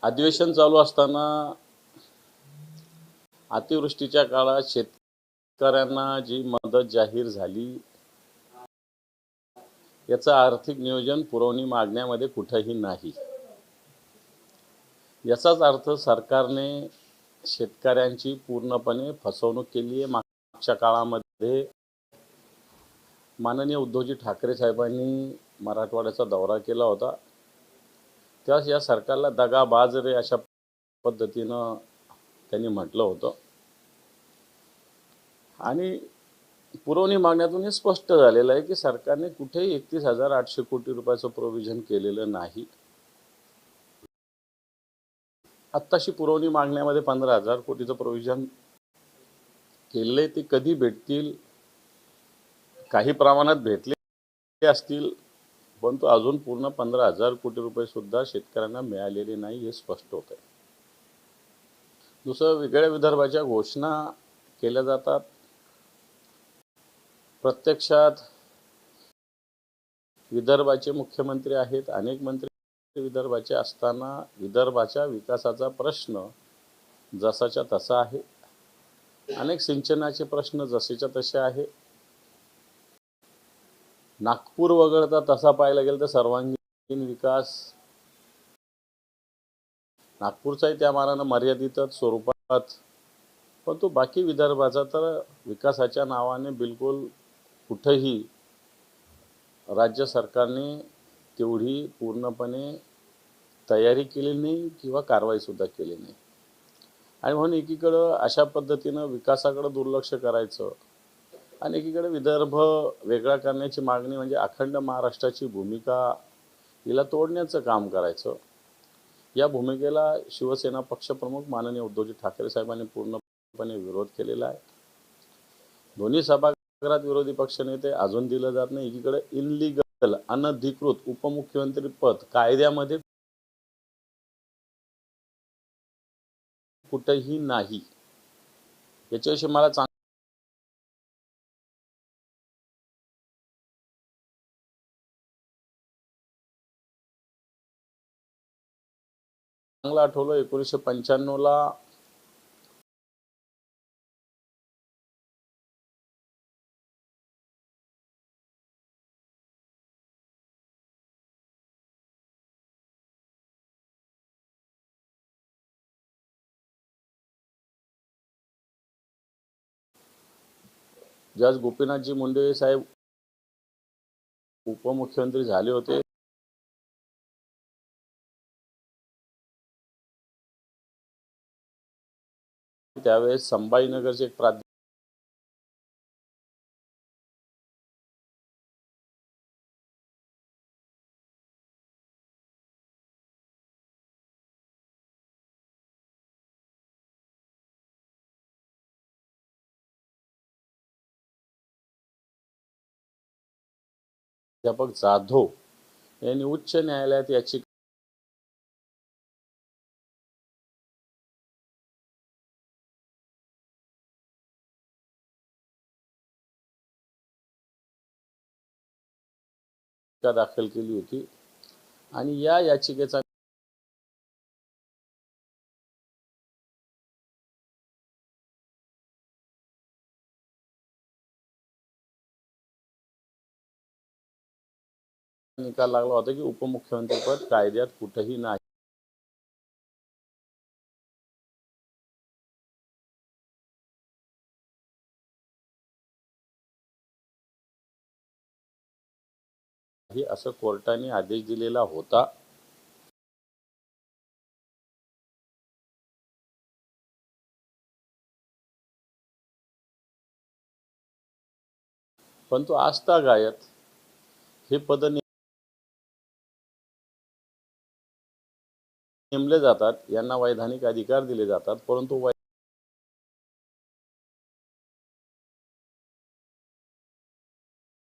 अधिवेशन चालू असताना अतिवृष्टीच्या काळात शेतकऱ्यांना जी मदत जाहीर झाली याचं आर्थिक नियोजन पुरवणी मागण्यामध्ये कुठेही नाही। याचाच अर्थ सरकारने शेतकऱ्यांची पूर्णपणे फसवणूक केली आहे। मागच्या काळामध्ये माननीय उद्धवजी ठाकरे साहेबांनी मराठवाड्याचा दौरा केला होता, त्यास या सरकारला दगाबाज रे अशा पद्धतीनं त्यांनी म्हटलं होतं। आणि पुरवणी मागण्यातून हे स्पष्ट झालेलं आहे की सरकारने कुठेही 31,800 कोटी रुपयाचं प्रोव्हिजन केलेलं नाही। आत्ताशी पुरवणी मागण्यामध्ये 15,000 कोटीचं प्रोव्हिजन केले, ते कधी भेटतील? काही प्रमाणात भेटले असतील, परंतु अजून पूर्ण 15,000 कोटी रुपये सुद्धा शेतकऱ्यांना मिळालेले नाही, हे स्पष्ट होत आहे। दुसरं, वेगळ्या विदर्भाच्या घोषणा केल्या जातात। प्रत्यक्षात विदर्भाचे मुख्यमंत्री आहेत, अनेक मंत्री विदर्भाचे असताना विदर्भाच्या विकासाचा प्रश्न जसाच्या तसा आहे। अनेक सिंचनाचे प्रश्न जसेच्या तसे आहे। नागपूर वगळता तसा पाहायला गेलं तर सर्वांगीण विकास नागपूरचाही त्या मानानं मर्यादितच स्वरूपात, परंतु बाकी विदर्भाचा तर विकासाच्या नावाने बिलकुल कुठेही राज्य सरकारने तेवढी पूर्णपणे तयारी केली नाही किंवा कारवाई सुद्धा केली नाही। आणि म्हणून एकीकडे अशा पद्धतीनं विकासाकडे दुर्लक्ष करायचं आणि एकीकडे विदर्भ वेगळा करण्याची मागणी म्हणजे अखंड महाराष्ट्राची भूमिका हिला तोडण्याचं काम करायचं। या भूमिकेला शिवसेना पक्षप्रमुख माननीय उद्धवजी ठाकरे साहेबांनी पूर्णपणे विरोध केलेला आहे। दोन्ही सभागृहात विरोधी पक्षनेते अजून दिलं जात नाही। एकीकडे इनलिगल अनधिकृत उपमुख्यमंत्री पद कायद्यामध्ये कुठेही नाही। याच्याविषयी मला चांगलं आठवलं, 1995ला जज गोपीनाथजी मुंडे साहेब उपमुख्यमंत्री झाले होते, त्यावेळेस संभाजीनगरचे एक प्राध्यापक जाधव यांनी उच्च न्यायालयात याचिका दाखल केली होती आणि या याचिकेचा निकाल लागला होता की उपमुख्यमंत्रीपद कायद्यात कुठेही नाही। असं कोर्टाने आदेश दिलेला होता। परंतु आजतागायत हे पद नेमले जातात, यांना वैधानिक अधिकार दिले जातात, परंतु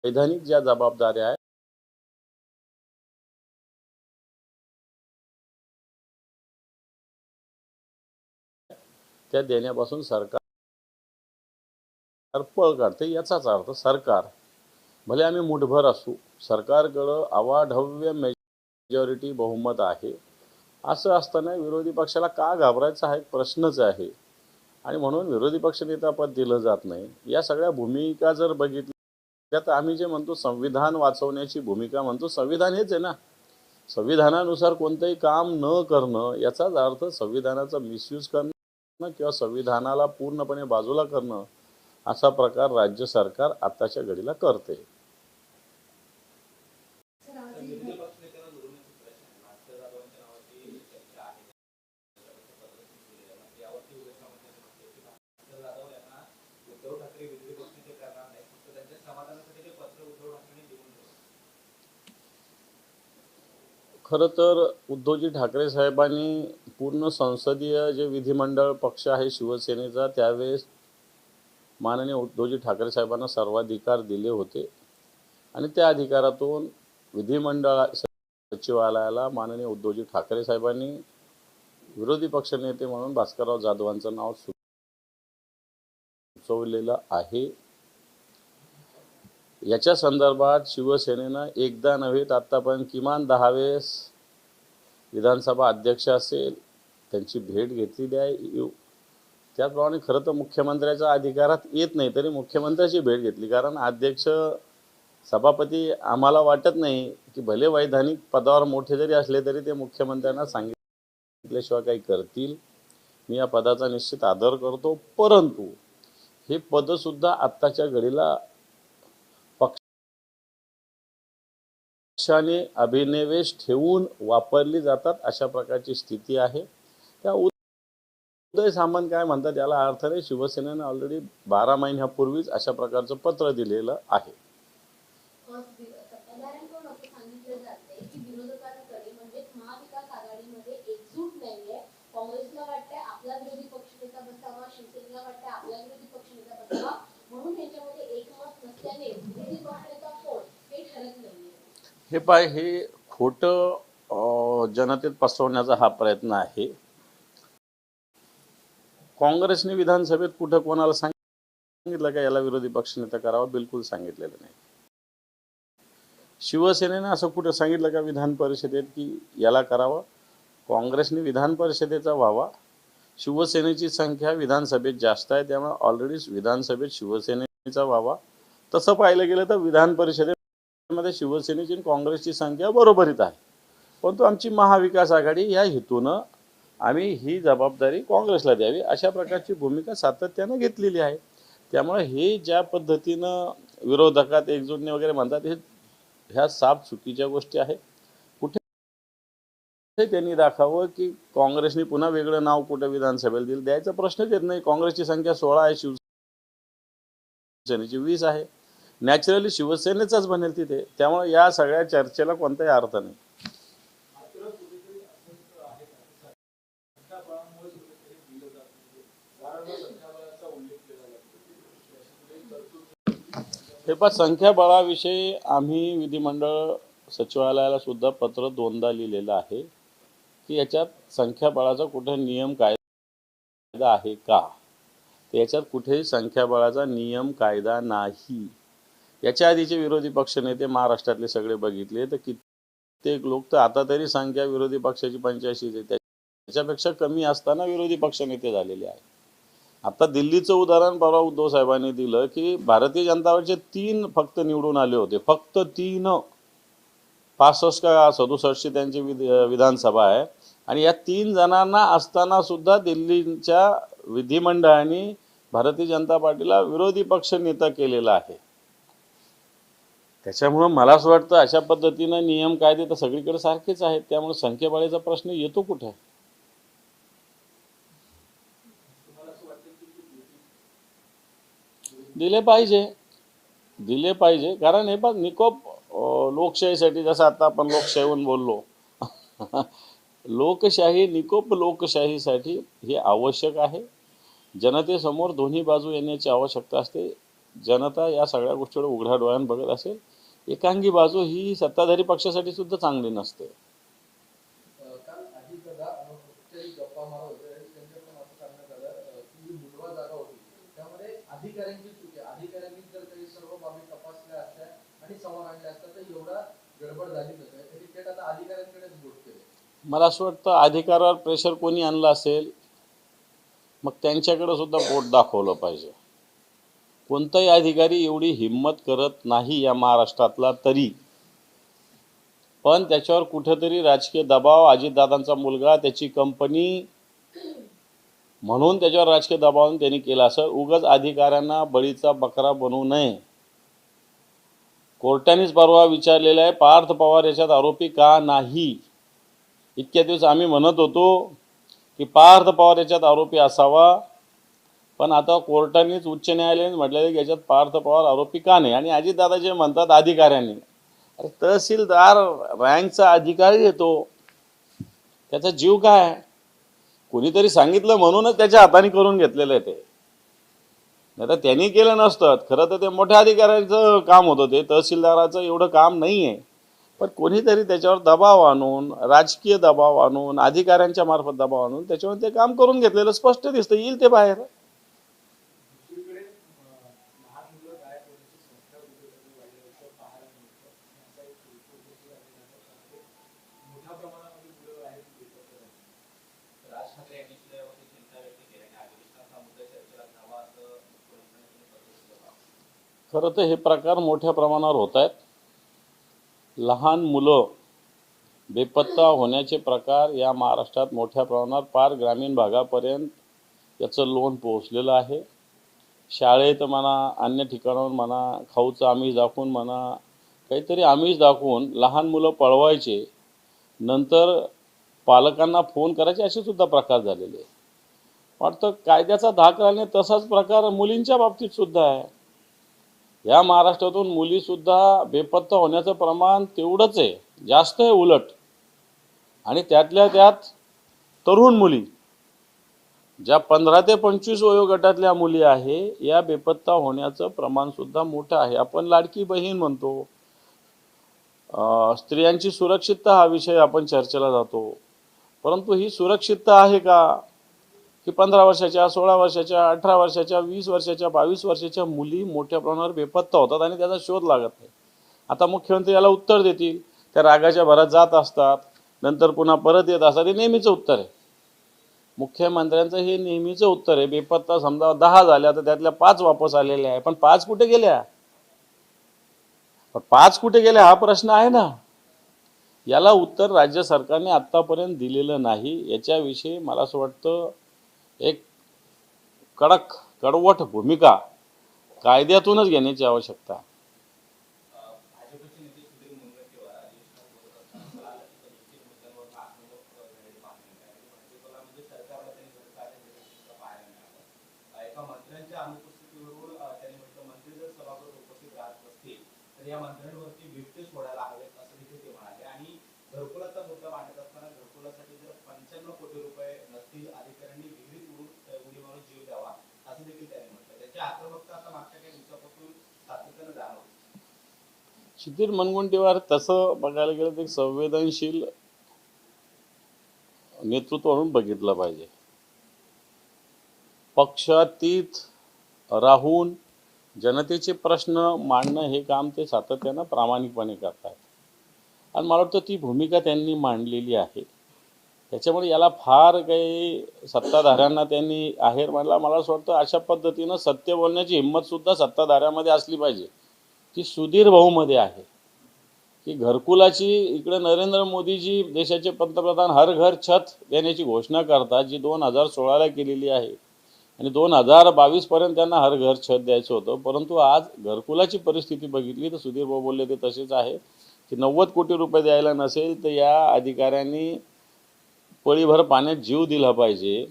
वैधानिक ज्या जबाबदाऱ्या आहेत त्या देण्यापासून सरकार पळ काढते। याचाच अर्थ सरकार भले आम्ही मुठभर असू, सरकारकडे अवाढव्य मेजॉरिटी बहुमत आहे, असं असताना विरोधी पक्षाला का घाबरायचं हा एक प्रश्नच आहे. आणि म्हणून विरोधी पक्षनेता पद दिलं जात नाही. या सगळ्या भूमिका जर बघितल्या तर आम्ही जे म्हणतो संविधान वाचवण्याची भूमिका म्हणतो, संविधान हेच आहे ना. संविधानानुसार कोणतंही काम न करणं याचाच अर्थ संविधानाचा मिसयूज करणं किंवा संविधानाला पूर्णपणे बाजूला करणं असा प्रकार राज्य सरकार आताच्या घडीला करते. खरं तर उद्धवजी ठाकरे साहेबांनी पूर्ण संसदीय जे विधिमंडळ पक्ष आहे शिवसेनेचा त्यावेळेस माननीय उद्धवजी ठाकरे साहेबांना सर्वाधिकार दिले होते आणि त्या अधिकारातून विधिमंडळ सचिवालयाला माननीय उद्धवजी ठाकरे साहेबांनी विरोधी पक्षनेते म्हणून भास्करराव जाधवांचं नाव सुचवलेलं आहे. याच्या संदर्भात शिवसेनेनं एकदा नव्हे तर आत्तापर्यंत किमान 10 वेळेस विधानसभा अध्यक्ष असेल त्यांची भेट घेतलेली आहे. त्याचप्रमाणे खरं तर मुख्यमंत्र्याच्या अधिकारात येत नाही तरी मुख्यमंत्र्याची भेट घेतली, कारण अध्यक्ष सभापती आम्हाला वाटत नाही की भले वैधानिक पदावर मोठे जरी असले तरी ते मुख्यमंत्र्यांना सांगितल्याशिवाय काही करतील. मी या पदाचा निश्चित आदर करतो, परंतु हे पदसुद्धा आत्ताच्या घडीला पक्षाने अभिनिवेश ठेवून वापरली जातात अशा प्रकारची स्थिती आहे. त्या उदय सामंत काय म्हणतात याला अर्थ नाही. शिवसेनेनं ऑलरेडी 12 महिन्यापूर्वीच अशा प्रकारचं पत्र दिलेलं आहे. हे पाय, हे खोटं जनतेत पसरवण्याचा हा प्रयत्न आहे. काँग्रेसने विधानसभेत कुठं कोणाला सांगितलं का याला विरोधी पक्षनेता करावा? बिलकुल सांगितलेलं नाही. शिवसेनेनं असं कुठं सांगितलं का विधान परिषदेत की याला करावं? काँग्रेसने विधान परिषदेचा व्हावा. शिवसेनेची संख्या विधानसभेत जास्त आहे, त्यामुळे ऑलरेडी विधानसभेत शिवसेनेचा व्हावा. तसं पाहिलं गेलं तर विधान परिषदेमध्ये शिवसेनेची आणि काँग्रेसची संख्या बरोबरीत आहे, परंतु आमची महाविकास आघाडी या हेतूनं आम्ही ही जबाबदारी काँग्रेसला द्यावी अशा प्रकारची भूमिका सातत्यानं घेतलेली आहे. त्यामुळे हे ज्या पद्धतीनं विरोधकात एकजुटणे वगैरे म्हणतात ह्या साफ चुकीच्या गोष्टी आहेत. कुठे त्यांनी दाखवावं की काँग्रेसने पुन्हा वेगळं नाव कुठं विधानसभेला दिलं, द्यायचा प्रश्नच येत नाही. काँग्रेसची संख्या 16 आहे, शिवसेनेची 20 आहे. नॅचरली शिवसेनेचाच बनेल तिथे. त्यामुळे या सगळ्या चर्चेला कोणताही अर्थ नाही. हे पण संख्याबळाविषयी आम्ही विधिमंडळ सचिवालयाला सुद्धा पत्र 2दा लिहिलेलं आहे की याच्यात संख्याबळाचा कुठे नियम कायदा आहे का? तर याच्यात कुठेही संख्याबळाचा नियम कायदा नाही. याच्या आधीचे विरोधी पक्षनेते महाराष्ट्रातले सगळे बघितले तर कित्येक लोक तर आता तरी संख्या विरोधी पक्षाची 85 आहे, त्याच्यापेक्षा कमी असताना विरोधी पक्षनेते झालेले आहेत. आता दिल्लीचं उदाहरण परवा उद्धव साहेबांनी दिलं की भारतीय जनता पार्टीचे 3 फक्त निवडून आले होते, फक्त 3. 65 का 67 त्यांची विधानसभा आहे आणि या 3 जणांना असताना सुद्धा दिल्लीच्या विधिमंडळाने भारतीय जनता पार्टीला विरोधी पक्ष नेता केलेला आहे. त्याच्यामुळं मला असं वाटतं अशा पद्धतीनं नियम कायदे तर सगळीकडे सारखेच आहेत. त्यामुळे संख्याबळाचा प्रश्न येतो कुठे? दिले पाहिजे कारण हे बघ निकोप लोकशाहीसाठी, जसं आता आपण लोकशाहीवरून बोललो लोकशाही निकोप लोकशाहीसाठी हे आवश्यक आहे. जनतेसमोर दोन्ही बाजू येण्याची आवश्यकता असते. जनता या सगळ्या गोष्टीवर उघड्या डोळ्यानं बघत असेल. एकांगी बाजू ही सत्ताधारी पक्षासाठी सुद्धा चांगली नसते. अधिकाऱ्यांची चुकी, अधिकाऱ्यांनी जर काही सर्व बाबी तपासल्या असत्या आणि समोर आणल्या असत्या तर एवढा गडबड झाली नसते. थेट आता अधिकाऱ्यांकडेच बोट केले. मला असं वाटतं अधिकारावर प्रेशर कोणी आणलं असेल मग त्यांच्याकडे सुद्धा बोट दाखवलं पाहिजे. कोणताही अधिकारी एवढी हिम्मत करत नाही या महाराष्ट्रातला तरी, पण त्याच्यावर कुठेतरी राजकीय दबाव, अजितदादांचा मुलगा, त्याची कंपनी, म्हणून त्याच्यावर राजकीय दबावाने त्यांनी केला. असं उगाच अधिकाऱ्यांना बळीचा बकरा बनवू नये. कोर्टानेच परवा विचारलेलं आहे, पार्थ पवार याच्यात आरोपी का नाही. इतक्या दिवस आम्ही म्हणत होतो की पार्थ पवार याच्यात आरोपी असावा, पण आता कोर्टानेच, उच्च न्यायालयाने म्हटलेलं की याच्यात पार्थ पवार आरोपी का नाही. आणि अजितदादा जे म्हणतात अधिकाऱ्यांनी, अरे तहसीलदार रँकचा अधिकारी येतो, त्याचा जीव काय? कोणीतरी सांगितलं म्हणूनच त्याच्या हाताने करून घेतलेलं आहे ते, नाही तर त्यांनी केलं नसतं. खरं तर ते मोठ्या अधिकाऱ्यांचं काम होतं, ते तहसीलदाराचं एवढं काम नाही आहे. पण कोणीतरी त्याच्यावर दबाव आणून, राजकीय दबाव आणून, अधिकाऱ्यांच्या मार्फत दबाव आणून त्याच्यावर ते काम करून घेतलेलं स्पष्ट दिसतं, येईल ते बाहेर. दुसरीकडे लहान मुलं गायब होण्याची संख्या उद्योगांनी वाढल्याचं पाहायला मिळतं. असा एक रिपोर्ट देखील आलेला आहे. त्यामध्ये मोठ्या प्रमाणामध्ये मुलं गायब होतात. राज ठाकरे यांनी सुद्धा यावरती चिंता व्यक्त केली आणि अधिवेशनात हा मुद्दा चर्चेला घ्यावा असं मुख्यमंत्र्यांनी पत्र दिलं. खरं तर हे प्रकार मोठ्या प्रमाणावर होत आहेत. लहान मुलं बेपत्ता होण्याचे प्रकार या महाराष्ट्रात मोठ्या प्रमाणावर, पार ग्रामीण भागापर्यंत याचं लोण पोहोचलेलं आहे. शाळेत म्हणा, अन्य ठिकाणावर म्हणा, खाऊचं आमिष दाखवून म्हणा, काहीतरी आमिष दाखवून लहान मुलं पळवायचे, नंतर पालकांना फोन करायचे, असे सुद्धा प्रकार झालेले. वाटतं कायद्याचा धाक राहणे तसाच प्रकार मुलींच्या बाबतीत सुद्धा आहे. या महाराष्ट्रातून मुलीसुद्धा बेपत्ता होण्याचं प्रमाण तेवढंच आहे, जास्त आहे उलट. आणि त्यातल्या त्यात तरुण मुली, ज्या 15 ते 25 वयोगटातल्या मुली आहे, या बेपत्ता होण्याचं प्रमाण सुद्धा मोठं आहे. आपण लाडकी बहीण म्हणतो, स्त्रियांची सुरक्षितता हा विषय आपण चर्चेला जातो, परंतु ही सुरक्षितता आहे का? की 15 वर्षाच्या, 16 वर्षाच्या, 18 वर्षाच्या, 20 वर्षाच्या, 22 वर्षाच्या मुली मोठ्या प्रमाणावर बेपत्ता होतात आणि त्याचा शोध लागत नाही. आता मुख्यमंत्री याला उत्तर देतील, त्या रागाच्या भरात जात असतात, नंतर पुन्हा परत येत असतात. हे नेहमीचं उत्तर आहे मुख्यमंत्र्यांचं, हे नेहमीचं उत्तर आहे. बेपत्ता समजा 10 झाल्या तर त्यातल्या 5 वापस आलेल्या आहे, पण 5 कुठे गेल्या? 5 कुठे गेल्या हा प्रश्न आहे ना. याला उत्तर राज्य सरकारने आत्तापर्यंत दिलेलं नाही. याच्याविषयी मला असं वाटतं एक कडवट भूमिका कायद्यातूनच घेण्याची आवश्यकता आहे. भाजपचे नेते सुधीर मुनगंटीवार अधिवेशनात बोलत असताना म्हणाले की कनिष्ठ मुद्द्यांवर आक्रमक झालेले पाहण्यात मिळाले आणि भाजपला म्हणजे सरकारला त्यांनी सरकारने दिलेलं पाहायला मिळालं. एका मंत्र्यांच्या अनुपस्थितीवरून त्यांनी म्हटलं, मंत्री जर सभागृहात उपस्थित राहत असतील तर या मंत्र्यांवरती बिबटे सोडायला हवेत असं देखील ते म्हणाले. आणि घरकुलाचा मुद्दा मांडत असताना घरकुलासाठी जर 95 कोटी रुपये नसतील, अधिकाऱ्यांनी विहिरीत उडी मारून जीव द्यावा असं देखील त्यांनी म्हटलं. त्याची आक्रमकता आता मागच्या काही दिवसापासून सातत्यानं जाणवते. सुधीर मुनगंटीवार तसं बघायला गेलं तर एक संवेदनशील नेतृत्व म्हणून बघितलं पाहिजे. पक्षातीत राहून जनतेचे प्रश्न मांडणं हे काम ते सातत्यानं प्रामाणिकपणे करतात आणि मला वाटतं ती भूमिका त्यांनी मांडलेली आहे. त्याच्यामुळे याला फार काही सत्ताधाऱ्यांना त्यांनी आहेर मानला. मला असं वाटतं अशा पद्धतीनं सत्य बोलण्याची हिंमतसुद्धा सत्ताधाऱ्यामध्ये असली पाहिजे. ती सुधीर भाऊमध्ये आहे की घरकुलाची, इकडे नरेंद्र मोदीजी देशाचे पंतप्रधान हर घर छत देण्याची घोषणा करतात, जी 2016ला केलेली आहे आणि 2022 पर्यंत त्यांना हर घर छत द्यायचं होतं. परंतु आज घरकुलाची परिस्थिती बघितली तर सुधीर भाऊ बोलले ते तसेच आहे की 90 कोटी रुपये द्यायला नसेल तर या अधिकाऱ्यांनी पळीभर पाण्यात जीव दिला पाहिजे.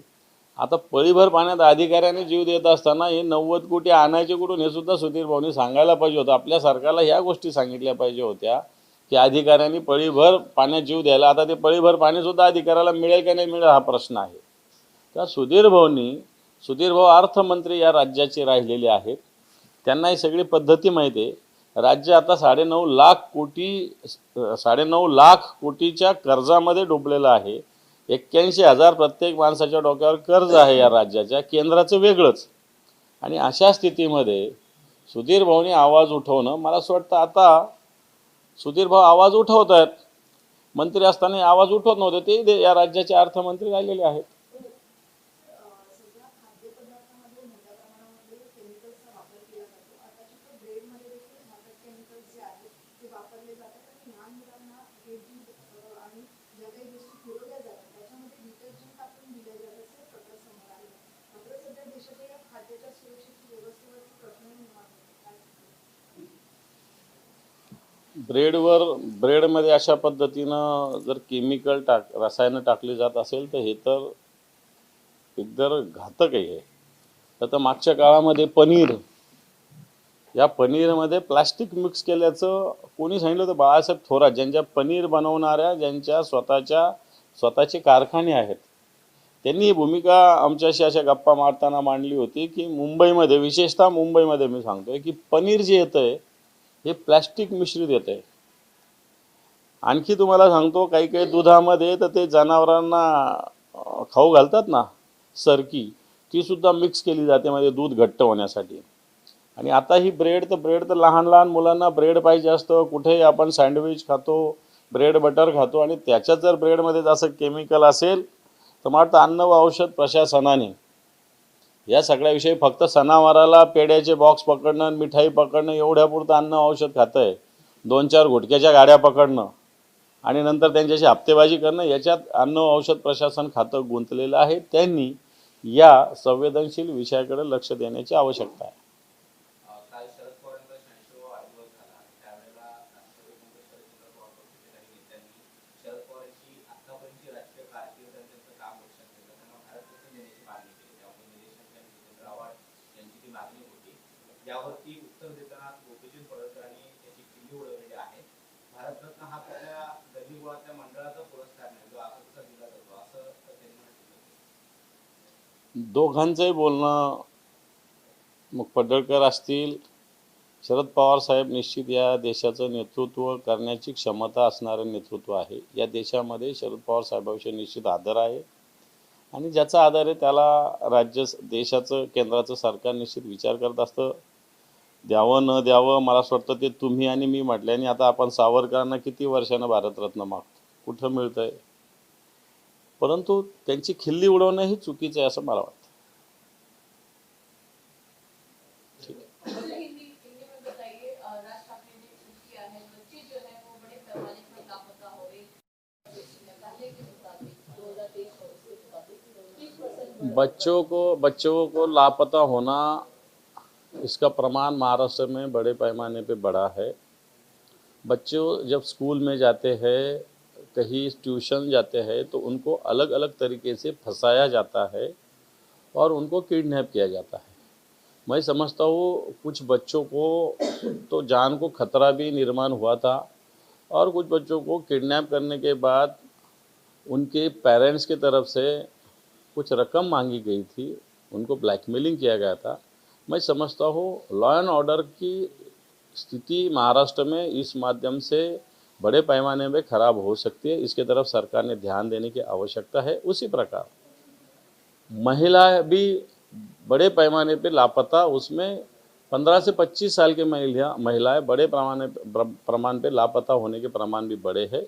आता पळीभर पाण्यात अधिकाऱ्याने जीव देत असताना हे 90 कोटी आणायचे कुठून हे सुद्धा सुधीर भाऊनी सांगायला पाहिजे होतं. आपल्या सरकारला ह्या गोष्टी सांगितल्या पाहिजे होत्या की अधिकाऱ्यांनी पळीभर पाण्यात जीव द्यायला. आता ते पळीभर पाणी सुद्धा अधिकाऱ्याला मिळेल का नाही मिळेल हा प्रश्न आहे. त्या सुधीर भाऊ अर्थमंत्री या राज्याचे राहिलेले आहेत, त्यांना ही सगळी पद्धती माहिती आहे. राज्य आता 9.5 लाख कोटीच्या कर्जामध्ये डुबलेलं आहे. 81,000 प्रत्येक माणसाच्या डोक्यावर कर्ज आहे या राज्याच्या, केंद्राचं वेगळंच. आणि अशा स्थितीमध्ये सुधीर भाऊनी आवाज उठवणं, मला असं वाटतं आता सुधीर भाऊ आवाज उठवत आहेत. मंत्री असताना आवाज उठवत नव्हते, ते या राज्याचे अर्थमंत्री राहिलेले आहेत. सध्या खाद्यपदार्थामध्ये मोठ्या प्रमाणामध्ये केमिकल्सचा वापर केला जातो. आता फक्त ब्रेडमध्ये देखील घातक केमिकल्स जे आहेत ते वापरले जातात आणि लहान मुलांना हे दूध आणि ज्या काही गोष्टी पुरवल्या जातात त्याच्यामध्ये डिटर्जंट टाकून दिले जात असे प्रकार समोर आले. मात्र सध्या देशाच्या या खाद्याच्या सुरक्षेची व्यवस्थेवरती प्रश्न निर्माण होतो. काय ब्रेडमध्ये अशा पद्धतीनं जर केमिकल रसायनं टाकली जात असेल तर हे तर एकदर घातक आहे. तर मागच्या काळामध्ये या पनीरमध्ये प्लास्टिक मिक्स केल्याचं कोणी सांगितलं होतं? बाळासाहेब थोरात, ज्यांच्या पनीर बनवणाऱ्या ज्यांच्या स्वतःचे कारखाने आहेत, त्यांनी ही भूमिका आमच्याशी अशा गप्पा मारताना मांडली होती की मुंबईमध्ये, विशेषतः मुंबईमध्ये मी सांगतोय की पनीर जे येतंय हे प्लॅस्टिक मिश्रित येतंय. आणखी तुम्हाला सांगतो, काही काही दुधामध्ये तर ते जनावरांना खाऊ घालतात ना सरकी, ती सुद्धा मिक्स केली जाते म्हणजे दूध घट्ट होण्यासाठी. आणि आता ही ब्रेड तर लहान लहान मुलांना ब्रेड पाहिजे असतं. कुठेही आपण सँडविच खातो, ब्रेड बटर खातो, आणि त्याच्यात जर ब्रेडमध्ये असं केमिकल असेल तर मला वाटतं अन्न व औषध प्रशासनाने या सगळ्याविषयी फक्त सणावाराला पेड्याचे बॉक्स पकडणं, मिठाई पकडणं एवढ्यापुरतं अन्न औषध खातं आहे. 2-4 गुटख्याच्या गाड्या पकडणं आणि नंतर त्यांच्याशी हप्तेबाजी करणं, याच्यात अन्न व औषध प्रशासन खातं गुंतलेलं आहे. त्यांनी या संवेदनशील विषयाकडे लक्ष देण्याची आवश्यकता आहे. काल शरद पवारांचा 86वा वाढदिवस झाला. त्यावेळेला राष्ट्रवादी काँग्रेस शरदचंद्र पवार पक्षाच्या काही नेत्यांनी शरद पवारांची आतापर्यंतची राजकीय कारकीर्द आणि त्यांचं काम लक्षात घेतलं, त्यांना भारतरत्न देण्याची मागणी केली. त्यामुळे निलेश लंके आणि जितेंद्र आव्हाड यांची ती मागणी होती. यावरती उत्तर देताना गोपीचंद पडळकरांनी त्याची खिल्ली उडवलेली आहे. भारतरत्न हा कुठल्या गल्लीगोळातल्या मंडळाचा पुरस्कार नाही, जो असा तसा दिला जातो, असं त्यांनी म्हटलं. दोघांचंही बोलणं, मग पडळकर असतील, शरद पवार साहेब निश्चित या देशाचं नेतृत्व करण्याची क्षमता असणारं नेतृत्व आहे. या देशामध्ये शरद पवार साहेबांविषयी निश्चित आदर आहे आणि ज्याचा आदर आहे त्याला देशाचं केंद्राचं सरकार निश्चित विचार करत असतं. द्यावं न द्यावं मला असं वाटतं ते तुम्ही आणि मी म्हटल्याने आता आपण सावरकरांना किती वर्षानं भारतरत्न मागतो, कुठं मिळतंय? परंतु त्यांची खिल्ली उडवणं ही चुकीचं आहे असं मला वाटतं. हिंदी में बताइए, राज ठाकरे ने ट्वीट किया है बच्चे जो है वो बड़े पैमाने पर लापता हो रहे पहले के मुताबिक 2023 और उसके मुताबिक 30% बच्चों को लापता होना, इसका प्रमाण महाराष्ट्र में बड़े पैमाने पे बढ़ा है. बच्चों जब स्कूल में जाते हैं, कहीं ट्यूशन जाते हैं, तो उनको अलग अलग तरीके से फंसाया जाता है और उनको किडनैप किया जाता है. मैं समझता हूँ कुछ बच्चों को तो जान को खतरा भी निर्माण हुआ था और कुछ बच्चों को किडनैप करने के बाद उनके पेरेंट्स की तरफ से कुछ रकम मांगी गई थी, उनको ब्लैकमेलिंग किया गया था. मैं समझता हूँ लॉ एंड ऑर्डर की स्थिति महाराष्ट्र में इस माध्यम से बड़े पैमाने में खराब हो सकती है. इसके तरफ सरकार ने ध्यान देने की आवश्यकता है. उसी प्रकार महिला भी बड़े पैमाने पे लापता, उसमें 15 से 25 साल की महिलाएं बड़े प्रमाण पे लापता होने के प्रमाण भी बड़े हैं.